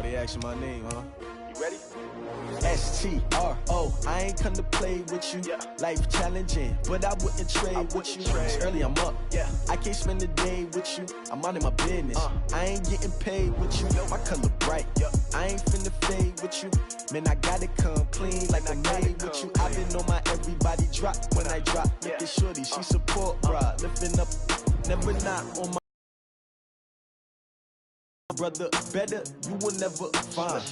they asking my name, huh? You ready? S-T-R-O, I ain't come to play with you. Life challenging, but I wouldn't trade with you. It's early, I'm up. I can't spend the day with you. I'm out of my business. I ain't getting paid with you. My color bright. I ain't finna fade with you. Man, I gotta come clean like I made with you. I've been on my everybody drop when I drop. Look at shorty, she support, bruh. Lifting up, never not on my brother. Better, you will never find.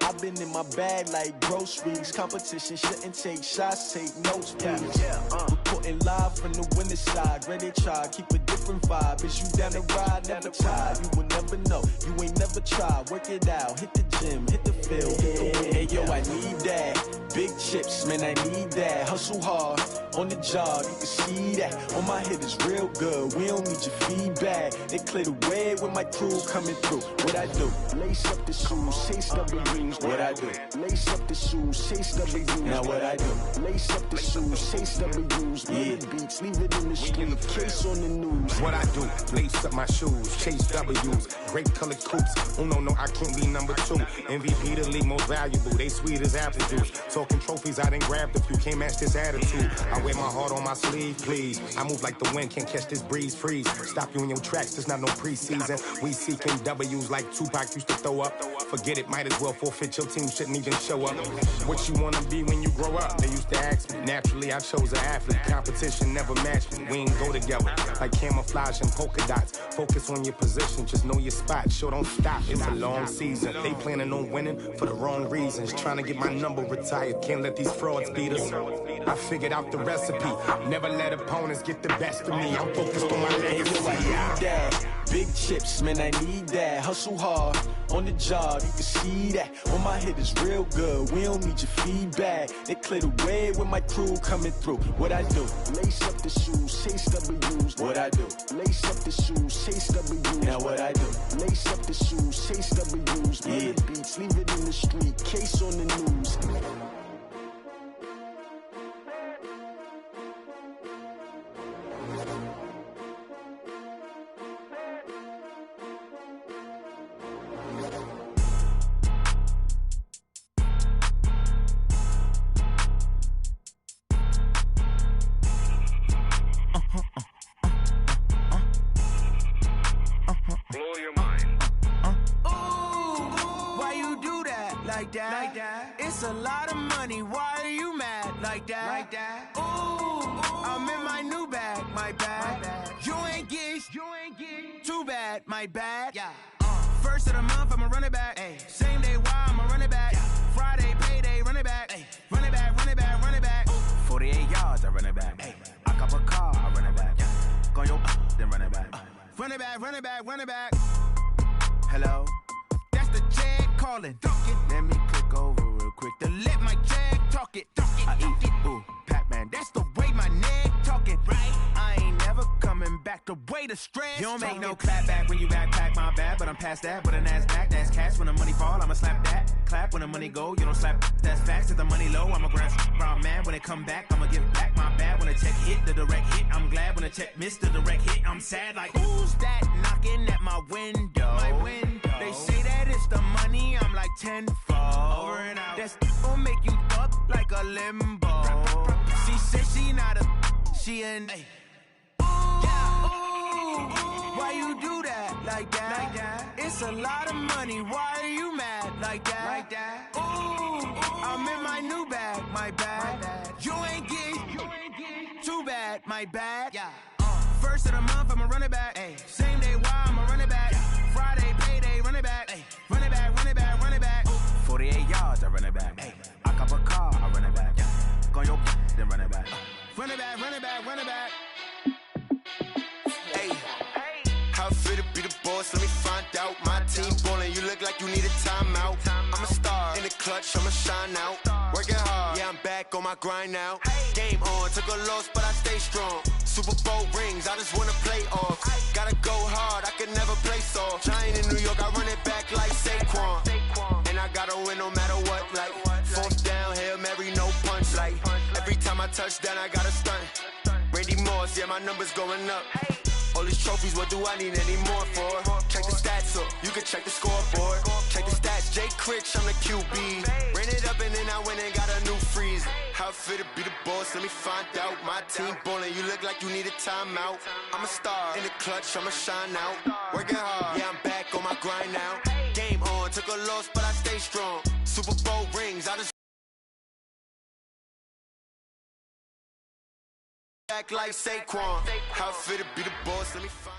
I've been in my bag like groceries. Competition shouldn't take shots, take notes, please. Reporting live from the winning side. Ready to try, keep a different vibe. Is you down the ride, never tired. You will never know, you ain't never tried. Work it out, hit the gym, hit the field, hit the wind. Hey yo, I need that. Big chips, man, I need that. Hustle hard, on the job, you can see that. On my head is real good, we don't need your feedback. They clear the way with my crew coming through. What I do? Lace up the shoes, chase W's. What I do? Lace up the shoes, chase W's. Now what I do? Lace up the shoes, chase W's. Mid beats, leave it in the street, case on the news. What I do? Lace up my shoes, chase W's. Great colored coops. Oh no, I can't be number 2. MVP the league most valuable. They sweet as apple juice. Talking trophies, I didn't grab the few. Can't match this attitude. I wear my heart on my sleeve, please. I move like the wind, can't catch this breeze, freeze. Stop you in your tracks, there's not no preseason. We seeking W's like Tupac used to throw up. Forget it, might as well forfeit. Your team shouldn't even show up. What you wanna be when you grow up? They used to ask me. Naturally, I chose an athlete. Competition never matched me. We ain't go together like camouflage and polka dots. Focus on your position, just know your spot. Sure, don't stop. It's a long season. They planning on winning for the wrong reasons. Trying to get my number retired. Can't let these frauds beat us. I figured out the recipe. Never let opponents get the best of me. I'm focused on my legacy. Big chips, man, I need that. Hustle hard, on the job, you can see that. On my head is real good, we don't need your feedback. They clear the way with my crew coming through. What I do? Lace up the shoes, chase W's. What I do? Lace up the shoes, chase W's. Now what I do? Lace up the shoes, chase W's. Mid beats, leave it in the street, case on the news. It's a lot of money, why are you mad like that? Ooh, I'm in my new bag, my bad. You ain't get too bad, my bad. First of the month, I'ma run it back. Same day, why I'ma run it back. Friday, payday, run it back. Run it back, run it back, run it back. 48 yards, I run it back. I cop a car, I run it back. Go yo, then run it back. Run it back, run it back, run it back. Hello? That's the jag calling. Let me click over real quick to let my jag talk it. I eat it, ooh, Pac-Man. That's the way my neck talking. Right? I ain't never coming back the way the stress. You don't make no clap back when you backpack, my bad, but I'm past that. But a NASDAQ, that's cash. When the money fall, I'ma slap that. Clap when the money go, you don't slap. That's facts. If the money low, I'ma grab brown man. When it come back, I'ma give back my bad. When the check hit, the direct hit, I'm glad. When the check missed the direct hit, I'm sad. Like, who's that knocking at my window? My window. They say that it's the money, I'm like tenfold. Over and out. That's gon' make you up like a limbo. She said she not a, she an. Ooh, why you do that like that? It's a lot of money, why are you mad like that? Ooh, I'm in my new bag, my bad. You ain't get too bad, my bad. First of the month, I'ma run it back. Same day, why I'ma run it back. Friday, payday, run it back. Run it back, run it back, run it back. 48 yards, I run it back. I cop a car, I run it back. Go yo, then run it back. Run it back, run it back, run it back. Hey, how fit to be the boss? Let me find out. My team ballin', you look like you need a timeout. I'm a star in the clutch, I'ma shine out. Working hard, yeah, I'm back on my grind now. Game on, took a loss, but I stay strong. Super Bowl rings, I just wanna play off. Gotta go hard, I can never play soft. Giant in New York, I run it back like Saquon. And I gotta win no matter what, like fourth down, Hail Mary, no punch. Like every time I touch down, I gotta stunt. Randy Moss, yeah, my numbers going up. All these trophies, what do I need any more for? Check the stats up, you can check the scoreboard. Check the stats. Rich, I'm the QB. Ran it up and then I went and got a new freezer. How it feel to be the boss, let me find out. My team ballin', you look like you need a timeout. I'm a star in the clutch, I'ma shine out. Working hard, yeah, I'm back on my grind now. Game on, took a loss, but I stay strong. Super Bowl rings, I just act like Saquon. How it feel to be the boss, let me find.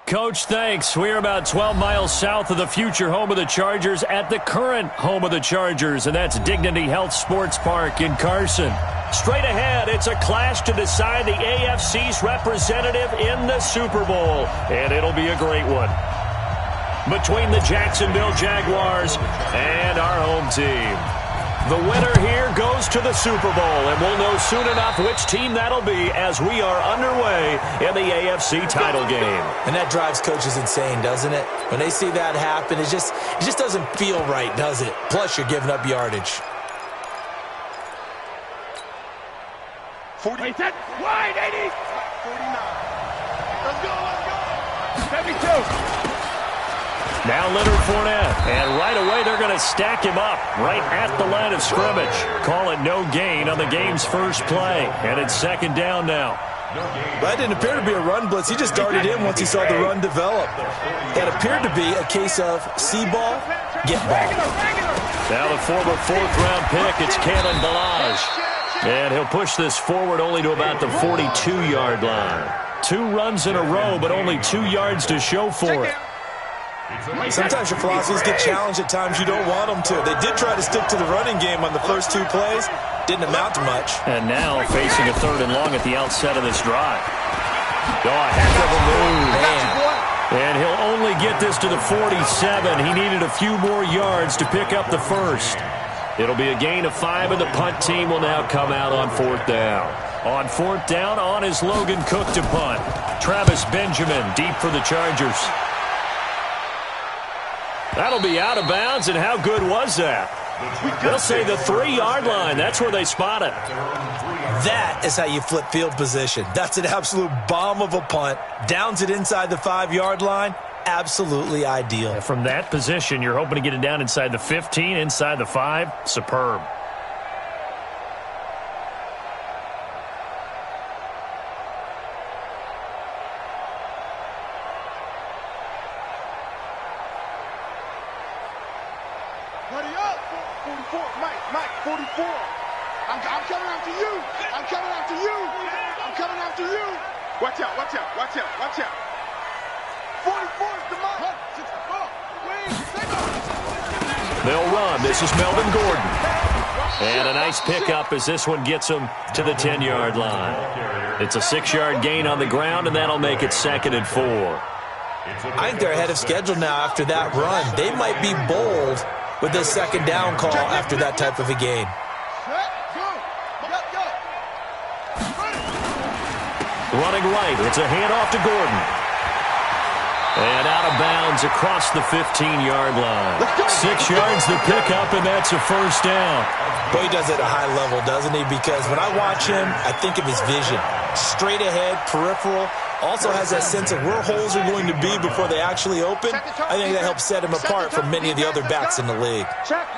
Coach, thanks. We're about 12 miles south of the future home of the Chargers at the current home of the Chargers, and that's Dignity Health Sports Park in Carson. Straight ahead, it's a clash to decide the AFC's representative in the Super Bowl, and it'll be a great one. Between the Jacksonville Jaguars and our home team. The winner here goes to the Super Bowl, and we'll know soon enough which team that'll be as we are underway in the AFC title game. And that drives coaches insane, doesn't it? When they see that happen, it just doesn't feel right, does it? Plus, you're giving up yardage. 40. Wait, set. Wide, 80. 49. Let's go. 72. Now Leonard Fournette, and right away they're going to stack him up right at the line of scrimmage. Call it no gain on the game's first play, and it's second down now. That didn't appear to be a run blitz. He just darted in once he saw the run develop. That appeared to be a case of see ball, get ball. Now the former fourth-round pick, it's Kalen Ballage. And he'll push this forward only to about the 42-yard line. 2 runs in a row, but only 2 yards to show for it. Sometimes your philosophies get challenged at times you don't want them to. They did try to stick to the running game on the first 2 plays. Didn't amount to much. And now facing a 3rd and long at the outset of this drive. Oh, a heck of a move. Man. And he'll only get this to the 47. He needed a few more yards to pick up the first. It'll be a gain of 5, and the punt team will now come out on 4th down. On 4th down, on is Logan Cook to punt. Travis Benjamin deep for the Chargers. That'll be out of bounds, and how good was that? They'll say the 3-yard line. That's where they spot it. That is how you flip field position. That's an absolute bomb of a punt. Downs it inside the 5-yard line. Absolutely ideal. And from that position, you're hoping to get it down inside the 15, inside the 5. Superb. They'll run. This is Melvin Gordon. And a nice pickup as this one gets him to the 10-yard line. It's a 6-yard gain on the ground, and that'll make it 2nd and 4. I think they're ahead of schedule now after that run. They might be bold with this 2nd down call after that type of a gain. Running right. It's a handoff to Gordon. And out of bounds across the 15-yard line. 6 yards the pickup, and that's a 1st down. Boy, he does it at a high level, doesn't he? Because when I watch him, I think of his vision. Straight ahead, peripheral. Also has that sense of where holes are going to be before they actually open. I think that helps set him apart from many of the other backs in the league. Check.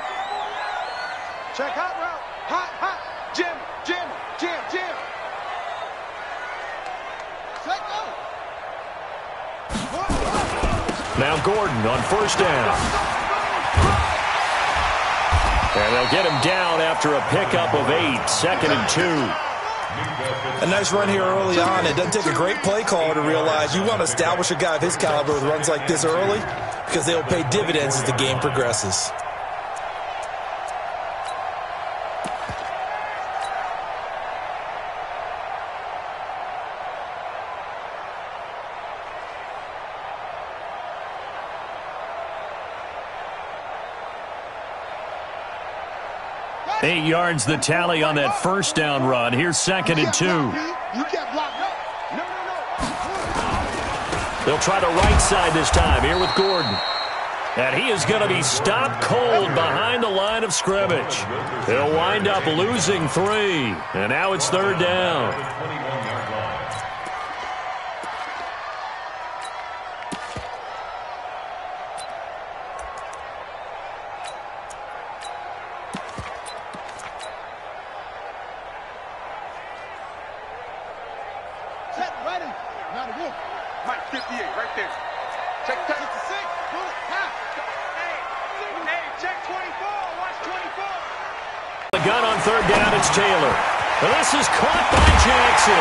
Check hot route. Hot. Jim. Check go. Now Gordon on 1st down. And they'll get him down after a pickup of 8, 2nd and 2. A nice run here early on. It doesn't take a great play caller to realize you want to establish a guy of his caliber with runs like this early because they'll pay dividends as the game progresses. Eight yards the tally on that 1st down run. Here's 2nd and 2. You can't block. No. They'll try the right side this time here with Gordon. And he is going to be stopped cold behind the line of scrimmage. He'll wind up losing 3. And now it's 3rd down. Check 6. Hey, check 24. Watch 24. The gun on third down, it's Taylor. This is caught by Jackson.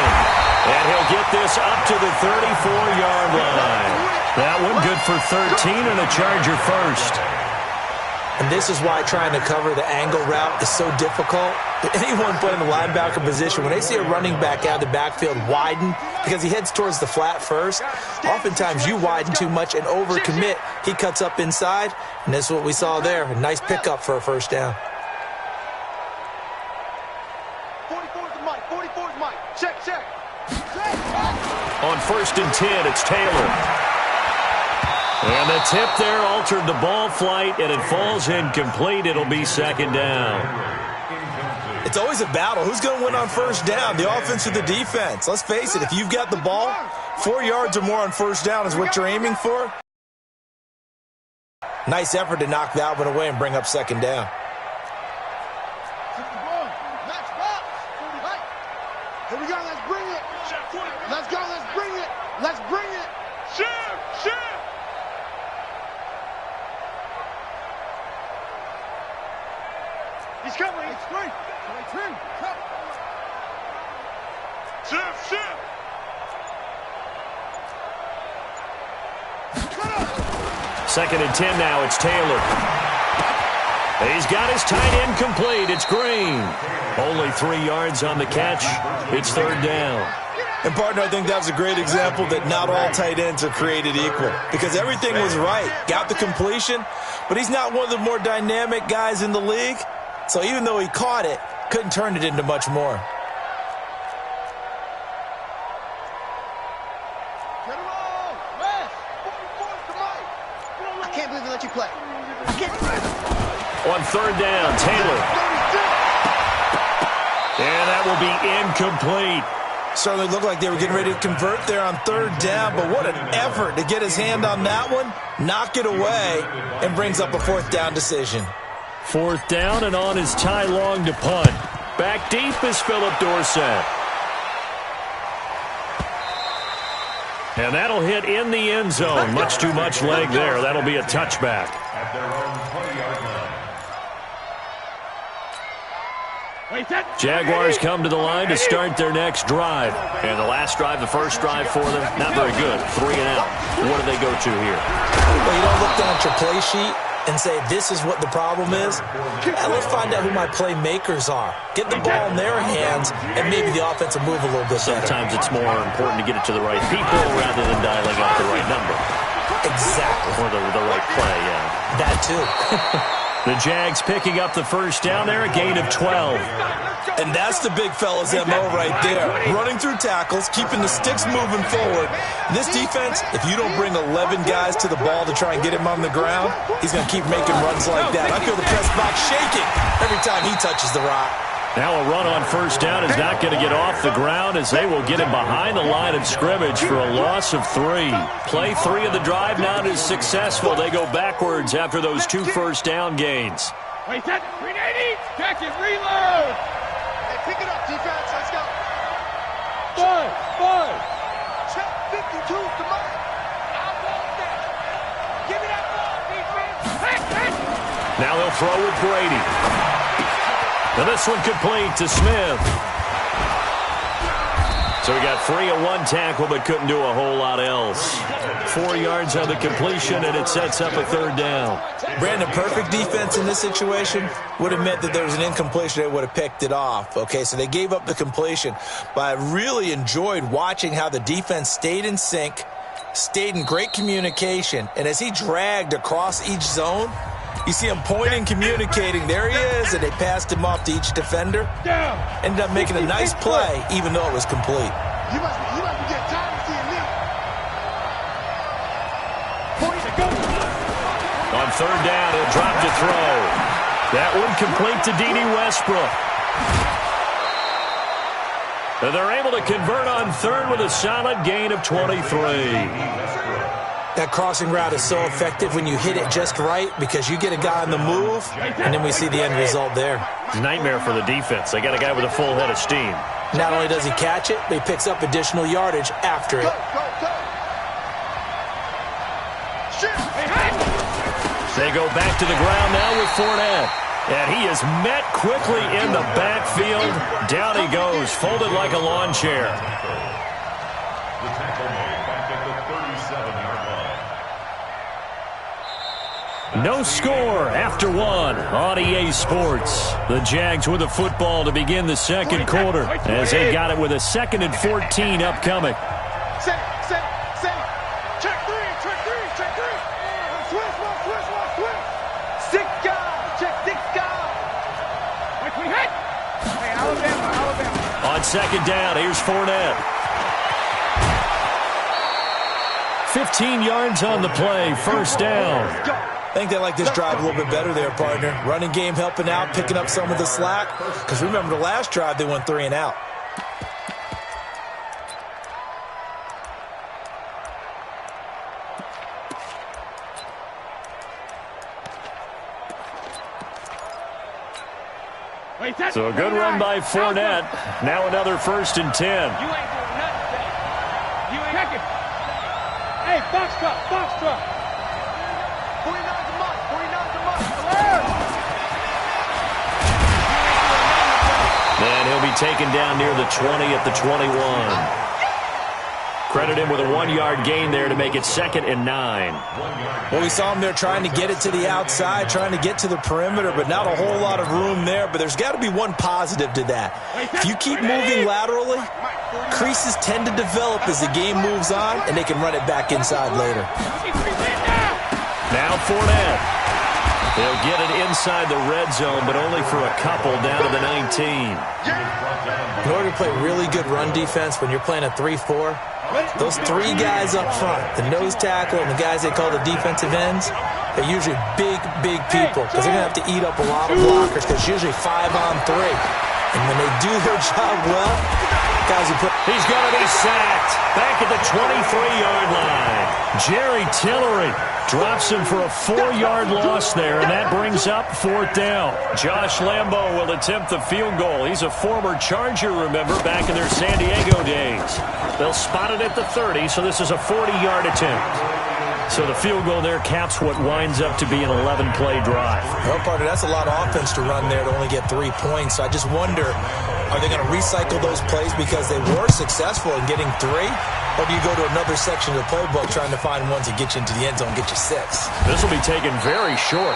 And he'll get this up to the 34-yard line. That one good for 13 and a Charger first. And this is why trying to cover the angle route is so difficult. Anyone playing the linebacker position, when they see a running back out of the backfield widen because he heads towards the flat first, oftentimes you widen too much and overcommit. He cuts up inside, and this is what we saw there. A nice pickup for a first down. 44's the mic. 44's mic. Check. On 1st and 10, it's Taylor. And the tip there altered the ball flight, and it falls incomplete. It'll be 2nd down. It's always a battle. Who's going to win on first down, the offense or the defense? Let's face it, if you've got the ball, 4 yards or more on first down is what you're aiming for. Nice effort to knock that one away and bring up 2nd down. Here we go. Let's bring it. Let's go. Let's bring it. Let's bring it. Shift. He's coming. It's great. Shift. 2nd and 10 now, it's Taylor. He's got his tight end complete. It's Green. Only 3 yards on the catch. It's 3rd down. And, partner, I think that was a great example that not all tight ends are created equal because everything was right. Got the completion, but he's not one of the more dynamic guys in the league. So even though he caught it, couldn't turn it into much more. Get him on. West. 44's the mic. I can't believe they let you play. I can't believe it. On 3rd down, Taylor. And that will be incomplete. Certainly looked like they were getting ready to convert there on 3rd down, but what an effort to get his hand on that one, knock it away, and brings up a 4th down decision. 4th down, and on is Ty Long to punt. Back deep is Phillip Dorsett. And that'll hit in the end zone. Much too much leg there. That'll be a touchback. At their own 20-yard line. Jaguars come to the line to start their next drive. And the last drive, the first drive for them, not very good. 3 and out. What do they go to here? Well, you don't look down at your play sheet and say, this is what the problem is. And let's find out who my playmakers are. Get the ball in their hands, and maybe the offense will move a little bit better. Sometimes it's more important to get it to the right people rather than dialing up the right number. Exactly. Or the right play, yeah. That too. The Jags picking up the first down there, a gain of 12. And that's the big fella's MO right there. Running through tackles, keeping the sticks moving forward. This defense, if you don't bring 11 guys to the ball to try and get him on the ground, he's going to keep making runs like that. I feel the press box shaking every time he touches the rock. Now a run on first down is not going to get off the ground as they will get him behind the line of scrimmage for a loss of 3. Play 3 of the drive now is successful. They go backwards after those 2 first down gains. Wait, that 380. Check it, reload. Hey, pick it up, defense. Let's go. 5. Check 52 to mine. I'll ball that. Give me that ball, defense. Now they'll throw with Brady. And this one complete to Smith. So he got free of 1 tackle but couldn't do a whole lot else. 4 yards on the completion, and it sets up a 3rd down. Brandon, perfect defense in this situation would have meant that there was an incompletion. They would have picked it off. Okay, so they gave up the completion. But I really enjoyed watching how the defense stayed in sync, stayed in great communication, and as he dragged across each zone, you see him pointing, communicating. There he is, and they passed him off to each defender. Ended up making a nice play, even though it was complete. You must be getting tired of seeing me. On 3rd down, he'll drop to throw. That one complete to D.D. Westbrook. And they're able to convert on 3rd with a solid gain of 23. That crossing route is so effective when you hit it just right because you get a guy on the move, and then we see the end result there. Nightmare for the defense. They got a guy with a full head of steam. Not only does he catch it, but he picks up additional yardage after it. They go back to the ground now with Fournette. And he is met quickly in the backfield. Down he goes, folded like a lawn chair. The tackle made back at the 37-yard line. No score after one on EA Sports. The Jags with the football to begin the second quarter as they got it with a 2nd and 14 upcoming. Set. Check three. Switch. Six guys. Check 6 guys. Hey, Alabama. On second down, here's Fournette. 15 yards on the play, first down. I think they like this drive a little bit better there, partner. Running game helping out, picking up some of the slack. Because remember, the last drive, they went 3 and out. So a good run by Fournette. Now another 1st and 10. You ain't doing nothing. You ain't checking. Hey, box truck. 49's a month. And he'll be taken down near the 20 at the 21. Credit him with a 1-yard gain there to make it 2nd and 9. Well, we saw him there trying to get it to the outside, trying to get to the perimeter, but not a whole lot of room there. But there's got to be one positive to that. If you keep moving laterally, creases tend to develop as the game moves on, and they can run it back inside later. Now Fournette. They'll get it inside the red zone, but only for a couple down to the 19. In order to play really good run defense when you're playing a 3-4, those 3 guys up front, the nose tackle and the guys they call the defensive ends, they're usually big people because they're going to have to eat up a lot of blockers because it's usually 5 on 3. And when they do their job well, guys who put... He's going to be sacked back at the 23-yard line. Jerry Tillery drops him for a 4-yard loss there, and that brings up 4th down. Josh Lambo will attempt the field goal. He's a former Charger, remember, back in their San Diego days. They'll spot it at the 30, so this is a 40-yard attempt. So the field goal there caps what winds up to be an 11-play drive. Well, partner, that's a lot of offense to run there to only get 3 points. So I just wonder, are they going to recycle those plays because they were successful in getting 3? Or do you go to another section of the playbook trying to find ones that get you into the end zone and get you 6? This will be taken very short.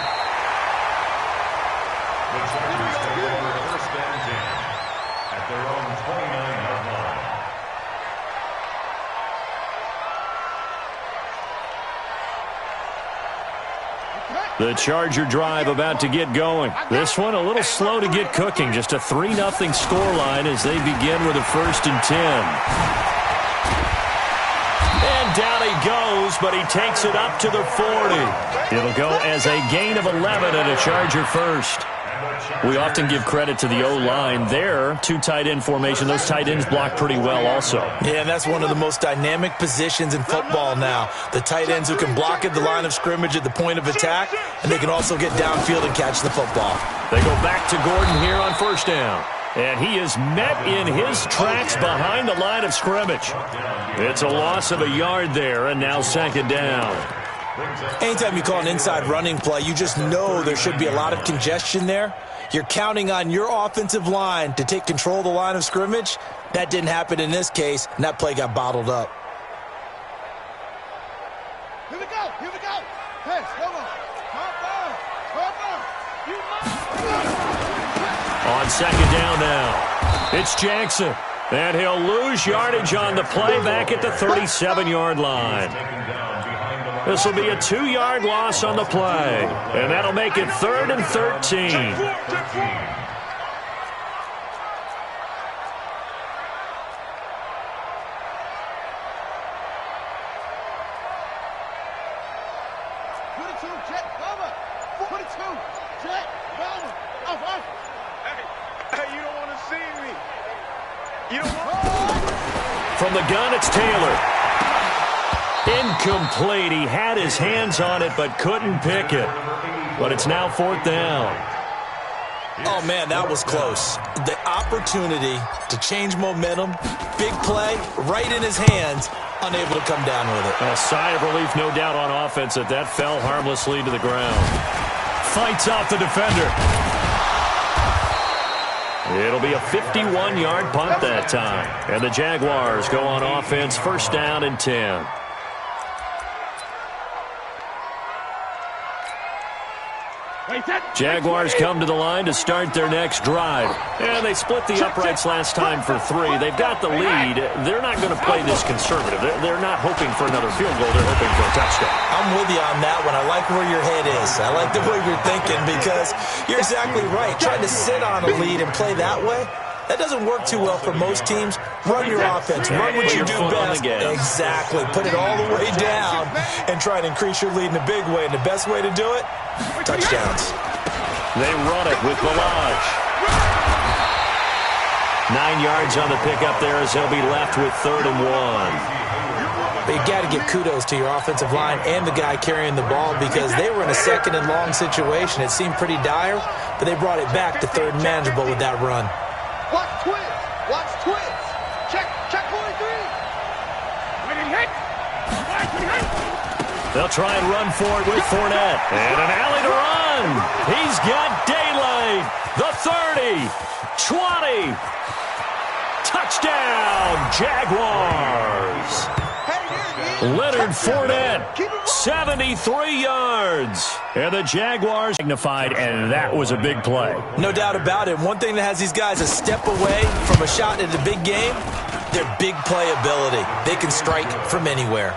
The Chargers take over 1st and 10 at their own 29-yard line. The Charger drive about to get going. This one a little slow to get cooking. Just a 3-0 scoreline as they begin with a 1st and 10. And down he goes, but he takes it up to the 40. It'll go as a gain of 11 and a Charger first. We often give credit to the O-line there. 2 tight end formation. Those tight ends block pretty well also. Yeah, and that's one of the most dynamic positions in football now. The tight ends who can block at the line of scrimmage at the point of attack, and they can also get downfield and catch the football. They go back to Gordon here on 1st down. And he is met in his tracks behind the line of scrimmage. It's a loss of a yard there, and now 2nd down. Anytime you call an inside running play, you just know there should be a lot of congestion there. You're counting on your offensive line to take control of the line of scrimmage. That didn't happen in this case, and that play got bottled up. Here we go. Hey, come on. On 2nd down now, it's Jackson. And he'll lose yardage on the play back at the 37-yard line. This will be a 2-yard loss on the play. And that'll make it 3rd and 13. From the gun, it's Taylor. Incomplete. He had his hands on it but couldn't pick it. But it's now 4th down. Oh, man, that was close. The opportunity to change momentum, big play, right in his hands, unable to come down with it. A sigh of relief, no doubt, on offense that fell harmlessly to the ground. Fights off the defender. It'll be a 51-yard punt that time. And the Jaguars go on offense, first down and 10. Jaguars come to the line to start their next drive. And they split the uprights last time for 3. They've got the lead. They're not going to play this conservative. They're not hoping for another field goal. They're hoping for a touchdown. I'm with you on that one. I like where your head is. I like the way you're thinking because you're exactly right. Trying to sit on a lead and play that way, that doesn't work too well for most teams. Run your offense. Run what you do best. Exactly. Put it all the way down and try and increase your lead in a big way. And the best way to do it, touchdowns. They run it with Balaj. 9 yards on the pickup there as they'll be left with 3rd and 1. But you got to give kudos to your offensive line and the guy carrying the ball because they were in a 2nd and long situation. It seemed pretty dire, but they brought it back to 3rd and manageable with that run. Watch twins. Watch twins. Check 43. They'll try and run for it with Fournette. And an alley to run. He's got daylight. The 30. 20. Touchdown, Jaguars. Leonard Fournette, 73 yards. And the Jaguars magnified, and that was a big play. No doubt about it. One thing that has these guys a step away from a shot at a big game, their big play ability. They can strike from anywhere.